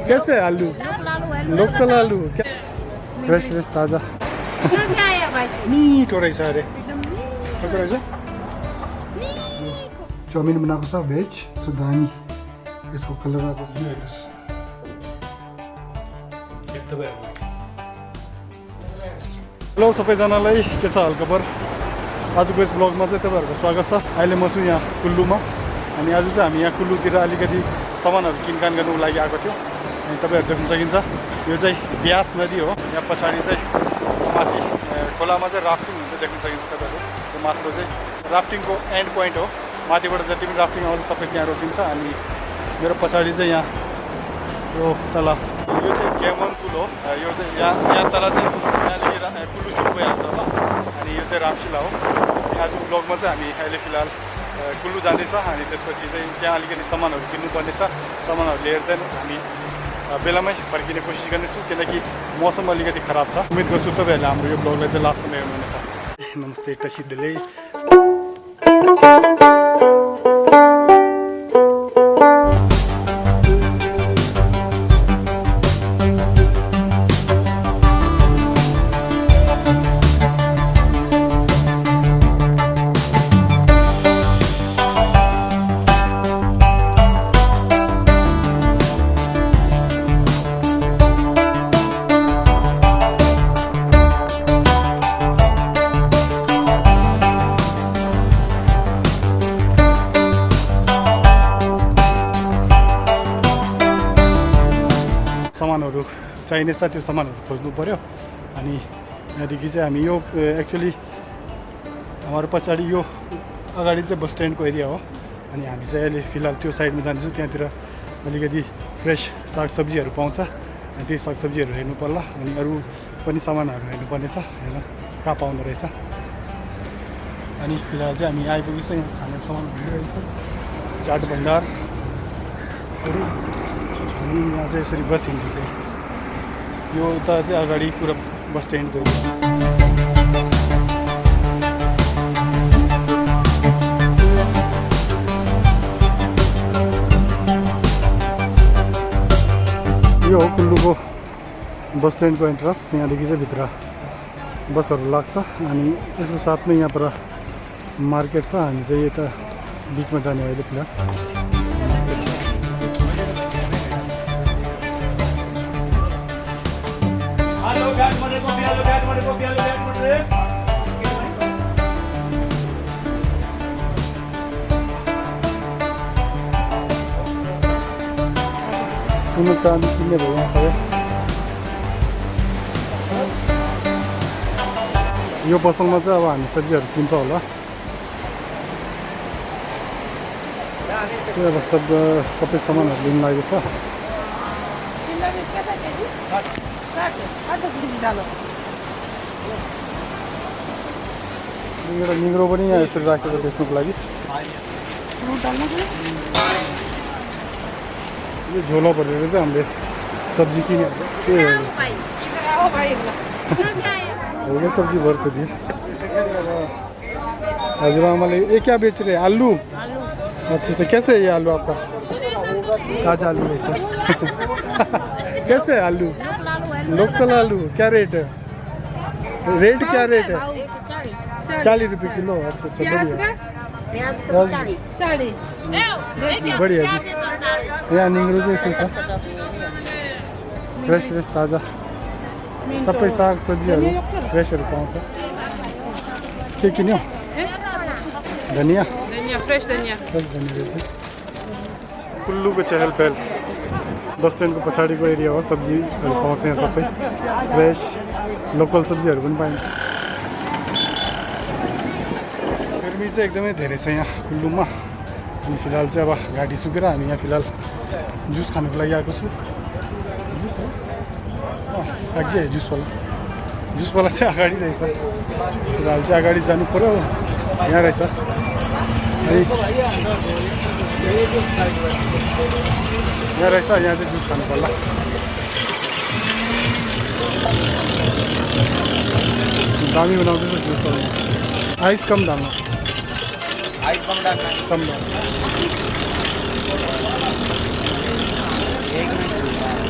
कैसे है आलू? लोकल आलू क्या फ्रेश फ्रेश ताजा मीठो रहेछ अरे कस्तो रहेछ चाउमिन बनाएको छ भेज सो दामी यसको कलर आएको छ हेर्नुहोस् एकदमै हेलो सबैजनालाई के छ हालखबर आजको यस ब्लगमा चाहिँ तपाईँहरूको स्वागत छ अहिले म छु यहाँ कुल्लुमा अनि आज चाहिँ हामी यहाँ कुल्लुतिर अलिकति सामानहरू किनकान गर्नुको लागि आएको थियौँ अनि तपाईँहरू देख्न सकिन्छ यो चाहिँ ब्यास नदी हो यहाँ पछाडि चाहिँ माथि खोलामा चाहिँ राफ्टिङ हुन्छ देख्न सकिन्छ तपाईँहरू त्यो माथिल्लो चाहिँ राफ्टिङको एन्ड पोइन्ट हो माथिबाट जति पनि राफ्टिङ आउँछ सबै त्यहाँ रोकिन्छ अनि मेरो पछाडि चाहिँ यहाँ यो तल यो चाहिँ गेमन पुल हो यो चाहिँ यहाँ तल चाहिँ यहाँदेखि कुल्लु सुरु भइहाल्छ होला अनि यो चाहिँ रामशिला हो आजको ब्लगमा चाहिँ हामी अहिले फिलहाल कुल्लु जाँदैछ अनि त्यसपछि चाहिँ त्यहाँ अलिकति सामानहरू किन्नुपर्ने छ सामानहरू लिएर चाहिँ हामी बेलामै फर्किने कोसिस गर्नेछु किनकि मौसम अलिकति खराब छ उम्मेद गर्छु तपाईँहरूले हाम्रो यो ब्लगलाई चाहिँ लास्टसम्म हेर्नुहुनेछ नमस्ते tashidelek सामानहरू चाहिने छ त्यो सामानहरू खोज्नु पर्यो अनि यहाँदेखि चाहिँ हामी यो एक्चुअली हाम्रो पछाडि यो अगाडि चाहिँ बस स्ट्यान्डको एरिया हो अनि हामी चाहिँ अहिले फिलहाल त्यो साइडमा जान्छौँ त्यहाँतिर अलिकति फ्रेस सागसब्जीहरू पाउँछ अनि त्यो सागसब्जीहरू हेर्नु पर्ला अनि अरू पनि सामानहरू हेर्नुपर्ने छ हेर्न कहाँ पाउँदो रहेछ अनि फिलहाल चाहिँ हामी आइपुगेछौँ यहाँ खाने सामान भइरहेको छ चाट भण्डारहरू अनि यहाँ चाहिँ यसरी बस हिँड्दैछ यो उता चाहिँ अगाडि पुरा बस स्ट्यान्डको यो हो कुल्लुको बस स्ट्यान्डको एन्ट्रेन्स यहाँदेखि चाहिँ भित्र बसहरू लाग्छ अनि यसको साथमै यहाँ पर मार्केट छ हामी चाहिँ यता बिचमा जाने अहिले फिलहाल सुन चाँदी किन्ने भयो यहाँ सबै यो पसलमा चाहिँ अब हामी सब्जीहरू किन्छ होला अब सबै सामानहरू लिनु लागेको छ एउटा निग्रो पनि यहाँ यसरी राखेको बेच्नुको लागि यो झोला भरेर चाहिँ हामीले सब्जी किन्यो के हो सब्जी भर्तो दिए हजुर आमाले ये क्या बेच रहे आलू अच्छा अच्छा कैसे है ये आलू आपका ताजा आलू है कैसे है आलू लोकल आलू क्या रेट है रेट क्या रेट है 40 रुपये किलो अच्छा अच्छा बढ़िया जी यहाँ निग्रो चाहिँ यसो छ फ्रेस फ्रेस ताजा सबै साग सब्जीहरू फ्रेसहरू पाउँछ के किन्यो धनियाँ फ्रेस धनियाँ कुल्लुको चहल पहल बस स्ट्यान्डको पछाडिको एरिया हो सब्जीहरू पाउँछ यहाँ सबै फ्रेस लोकल सब्जीहरू पनि पाइन्छ गर्मी चाहिँ एकदमै धेरै छ यहाँ कुल्लुमा अनि फिलहाल चाहिँ अब गाडी सुकेर हामी यहाँ फिलहाल जुस खानुको लागि आएको छु आगे जुसवाला चाहिँ अगाडि रहेछ फिलहाल चाहिँ अगाडि जानु पर्यो यहाँ रहेछ अनि यहाँ रहेछ यहाँ चाहिँ जुस खानु पर्ला दामी बनाउँदैछ जुसवाला आइस कम दाममा कम दाम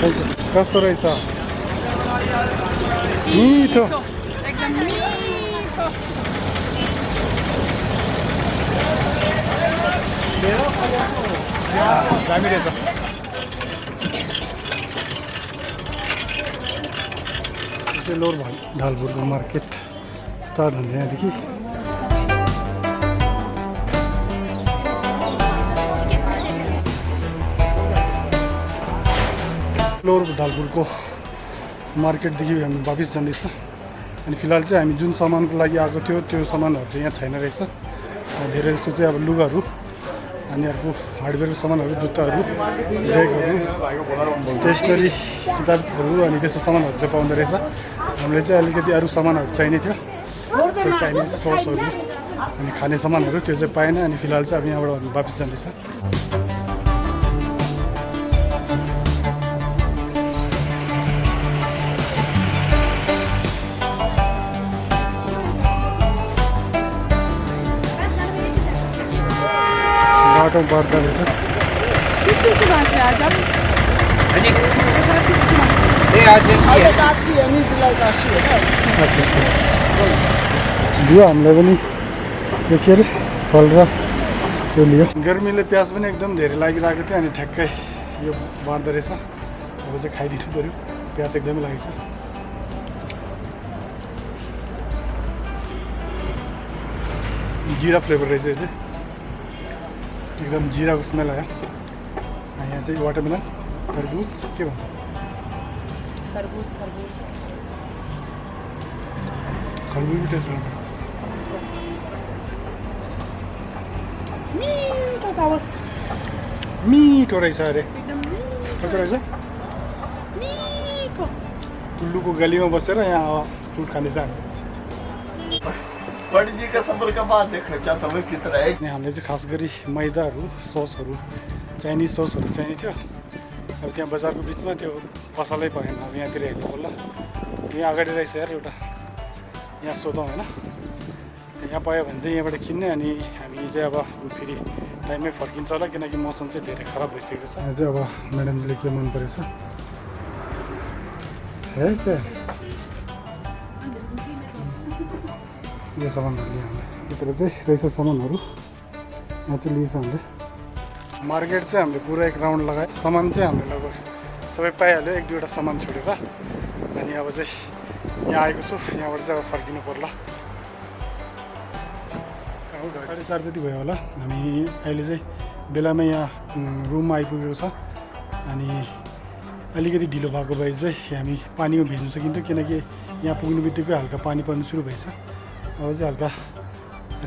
कस्तो रहेछ मिठो एकदम मिठो दामी रहेछ लोर भयो ढालपुरको मार्केट स्टार्ट हुन्छ यहाँदेखि लोर ढालपुरको मार्केटदेखि हामी वापिस जाँदैछ अनि फिलहाल चाहिँ हामी जुन सामानको लागि आएको थियो त्यो सामानहरू चाहिँ यहाँ छैन रहेछ धेरै जस्तो चाहिँ अब लुगाहरू अनि अर्को हार्डवेयरको सामानहरू जुत्ताहरू ब्यागहरू स्टेसनरी किताबहरू अनि त्यस्तो सामानहरू चाहिँ पाउँदो रहेछ हामीले चाहिँ अलिकति अरू सामानहरू चाहिने थियो त्यो चाइनिज ससहरू अनि खाने सामानहरू त्यो चाहिँ पाएन अनि फिलहाल चाहिँ अब यहाँबाट वापिस जाँदैछ बाटो बढ्दो रहेछ दियो हामीलाई पनि त्यो के अरे फल र त्यो लियो गर्मीले प्याज पनि एकदम धेरै लागिरहेको थियो अनि ठ्याक्कै यो बाँड्दो रहेछ अब चाहिँ खाइदिनु पऱ्यो प्याज एकदमै लागेको छ जिरा फ्लेभर रहेछ यो चाहिँ एकदम जिराको स्मेल आयो यहाँ चाहिँ वाटरमेलन तरबुज के भन्छ खरबुज खरबुज भी टेस्ट मिठो रहेछ अरे कस्तो रहेछ कुल्लुको गलीमा बसेर यहाँ फ्रुट खाँदैछ हामी हामीले चाहिँ खास गरी मैदाहरू ससहरू चाइनिज ससहरू चाहिने थियो अब त्यहाँ बजारको बिचमा त्यो पसलै पाएन अब यहाँतिर हेर्नु पर्ला यहाँ अगाडि रहेछ यार एउटा यहाँ सोधौँ होइन यहाँ पायो भने चाहिँ यहाँबाट किन्ने अनि हामी चाहिँ अब फेरि टाइममै फर्किन्छ होला किनकि मौसम चाहिँ धेरै खराब भइसकेको छ यहाँ चाहिँ अब म्याडमले के मन परेछ है क्या यो सामानहरू लियो हामीले भित्र चाहिँ रहेछ सामानहरू यहाँ चाहिँ लिएछ हामीले मार्केट चाहिँ हामीले पुरा एक राउन्ड लगायो सामान चाहिँ हामीले लगभग सबै पाइहाल्यो एक दुईवटा सामान छोडेर अनि अब चाहिँ यहाँ आएको छु यहाँबाट चाहिँ अब फर्किनु पर्ला 4:30 जति भयो होला हामी अहिले चाहिँ बेलामा यहाँ रुममा आइपुगेको छ अनि अलिकति ढिलो भएको भए चाहिँ हामी पानीमा भिज्नु सकिन्थ्यो किनकि यहाँ पुग्नु बित्तिकै हल्का पानी पर्नु सुरु भएछ अब चाहिँ हल्का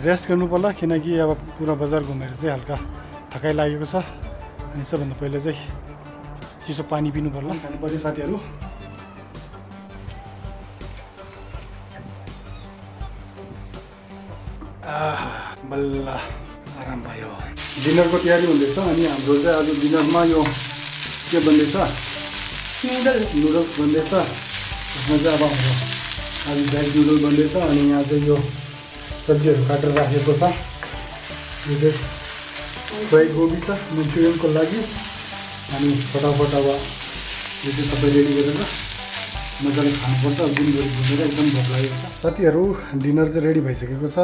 रेस्ट गर्नु पर्ला किनकि अब पुरा बजार घुमेर चाहिँ हल्का थकाइ लागेको छ अनि सबभन्दा पहिला चाहिँ चिसो पानी पिनु पर्ला खानु पर्यो साथीहरू बल्ल आराम भयो डिनरको तयारी हुँदैछ अनि हाम्रो चाहिँ आज डिनरमा यो के बन्दैछ नुडल्स बन्दैछ त्यसमा चाहिँ अब हाम्रो आज भेज नुडल बन्दैछ अनि यहाँ चाहिँ यो सब्जीहरू काटेर राखेको छ यो चाहिँ फ्राई गोबी छ मन्चुरियनको लागि अनि फटाफट अब यो चाहिँ सबै रेडी गरेर मजाले खानुपर्छ अब दिनभरि घुमेर एकदम भोक लागेको छ साथीहरू डिनर चाहिँ रेडी भइसकेको छ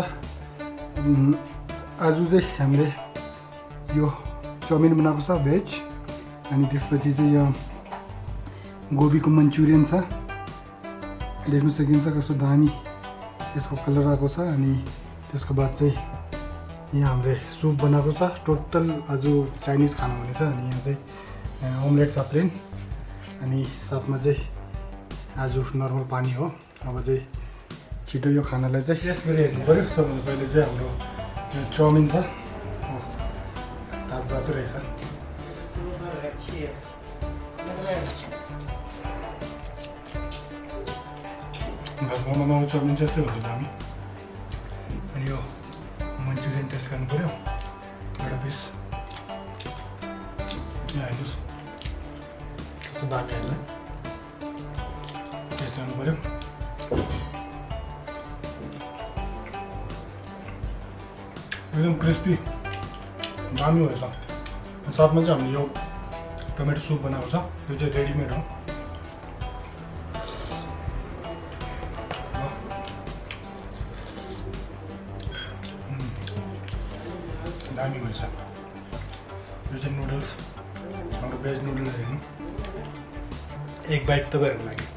आज चाहिँ हामीले यो चाउमिन बनाएको छ भेज अनि त्यसपछि चाहिँ यो गोबीको मन्चुरियन छ देख्न सकिन्छ कस्तो दामी यसको कलर आएको छ अनि त्यसको बाद चाहिँ यहाँ हामीले सुप बनाएको छ टोटल आज चाइनिज खाना हुनेछ अनि यहाँ चाहिँ ओम्लेट छ प्लेन अनि साथमा चाहिँ आज नर्मल पानी हो अब चाहिँ छिटो यो खानालाई चाहिँ टेस्ट गरी हेर्नु पऱ्यो सबभन्दा पहिले चाहिँ हाम्रो यो चाउमिन छ तातो तातो रहेछ घरमा बनाउने चाउमिन चाहिँ यस्तै हुन्छ दामी अनि यो मन्चुरियन टेस्ट गर्नु पऱ्यो एउटा पिस यहाँ हेर्नुहोस् कस्तो दामी आएछ टेस्ट गर्नु पऱ्यो एकदम क्रिस्पी दामी भएछ साथमा चाहिँ हामीले यो टमेटो सुप बनाएको छ त्यो चाहिँ रेडिमेड हो दामी भएछ यो चाहिँ नुडल्स हाम्रो भेज नुडल्स हेर्नु एक बाइट तपाईँहरूको लागि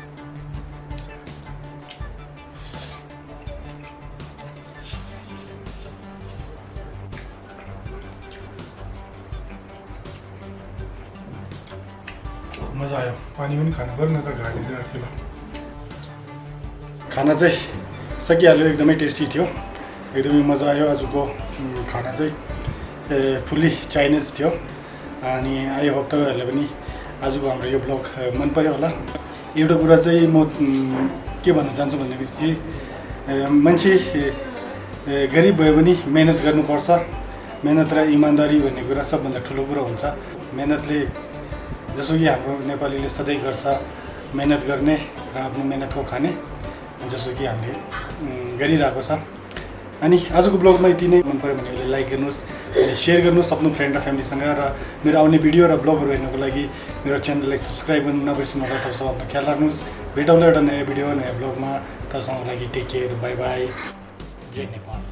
मजा आयो पानी पनि खानु पर्यो न त घाँटीतिर किलो खाना चाहिँ सकिहाल्यो एकदमै टेस्टी थियो एकदमै मजा आयो आजको खाना चाहिँ फुल्ली चाइनिज थियो अनि आई होप तपाईँहरूले पनि आजको हाम्रो यो ब्लग मन पर्यो होला एउटा कुरा चाहिँ म के भन्न चाहन्छु भनेपछि मान्छे गरिब भए पनि मेहनत गर्नुपर्छ मेहनत र इमान्दारी भन्ने कुरा सबभन्दा ठुलो कुरा हुन्छ मेहनतले जसो कि हाम्रो नेपालीले सधैँ गर्छ मेहनत गर्ने र आफ्नो मेहनतको खाने जसो कि हामीले गरिरहेको छ अनि आजको ब्लगमा यति नै मन पऱ्यो भने लाइक गर्नुहोस् सेयर गर्नुहोस् आफ्नो फ्रेन्ड र फ्यामिलीसँग र मेरो आउने भिडियो र ब्लगहरू हेर्नुको लागि मेरो च्यानललाई सब्सक्राइब गर्नु नबिर्सनु होला तबसम्म आफ्नो ख्याल राख्नुहोस् भेटौँला एउटा नयाँ भिडियो नयाँ ब्लगमा तबसम्मको लागि टेक केयर बाई बाई जय नेपाल